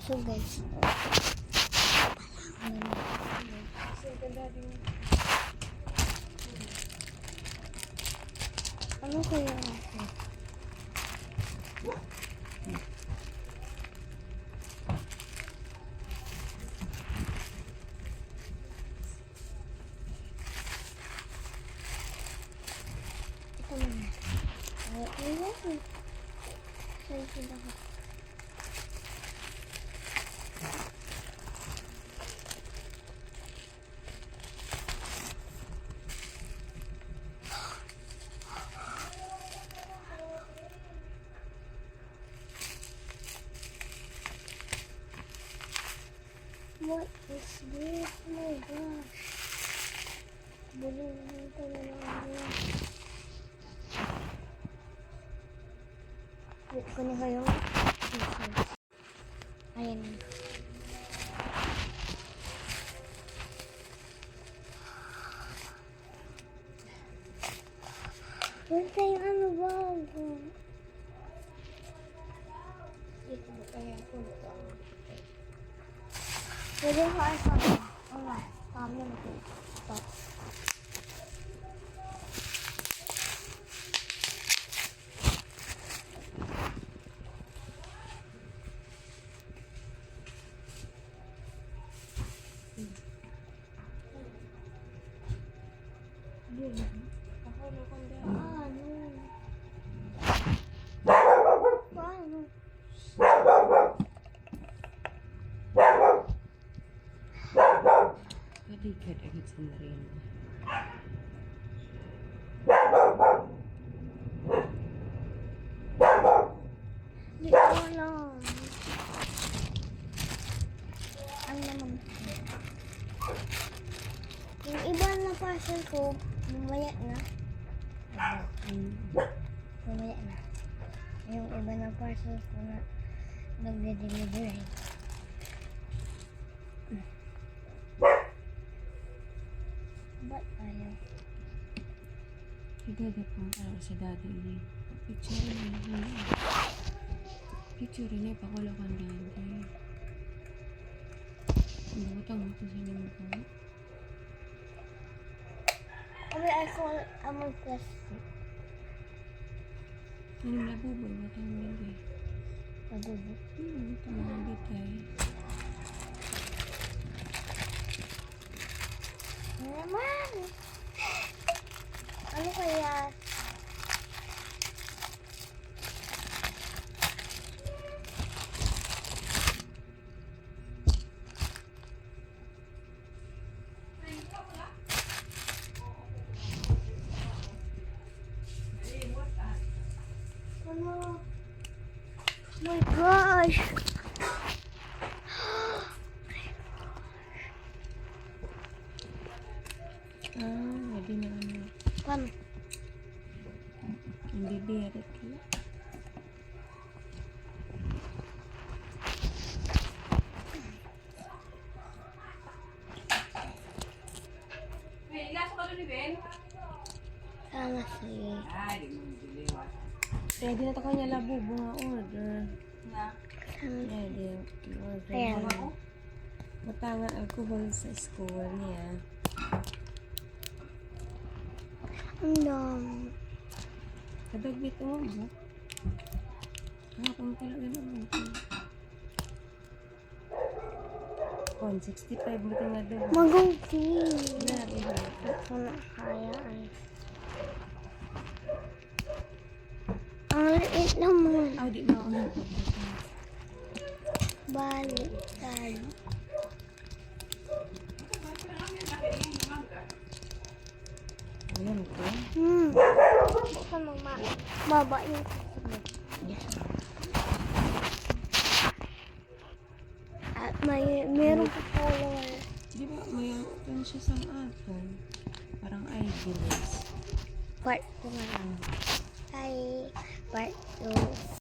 So guys, ano kaya ako? Ito muna. Ay, ayun. Saan sila ko? What is this? Oh my gosh. Bulilit na lang. Wait ko na kayo. Ayan. Wala tayong ano bago. Dito ba kaya ako ito? Pwede ko ay kami. Wala. Kami na ito. Stop. Ako na kundi. Ano? Paano? Kadikit agad sa narin. Di ko alam. Ano naman? Yung iba na parcel ko, mamaya na. Mamaya na. Yung iba na parcel ko na nagde-deliver. Ba't ayaw? Igagap mo para sa daddy niya. Picture niya. Picture niya. Pakulakan daddy. Butang mo ko sa inyo ko. Okay, I call Among Plastic. Ano na buboy? Butang mo yun. Pagubo. Butang mo yun tayo. Ano naman? Ano kaya? Ano? Oh my gosh! Hindi na ano. Paano? Hindi direct ko. Sana sige. Kaya di na ito kanya labubo nga order. Sana. Kaya di order. Ayan. Matanga alcohol sa school niya. Ang dami. Kadagbit mo ba? Kung talaga naman ito. 165 mo ito nga doon. Maguti. Grabe ba? Ako na kaya ay. Ang liit naman. Di na ako nang Balik tayo. ayan ito. Baka mama yung susunod. At meron pa follower. Di ba may ano siya sa atin? Parang idealist. Part 2 na lang. Ay, part 2.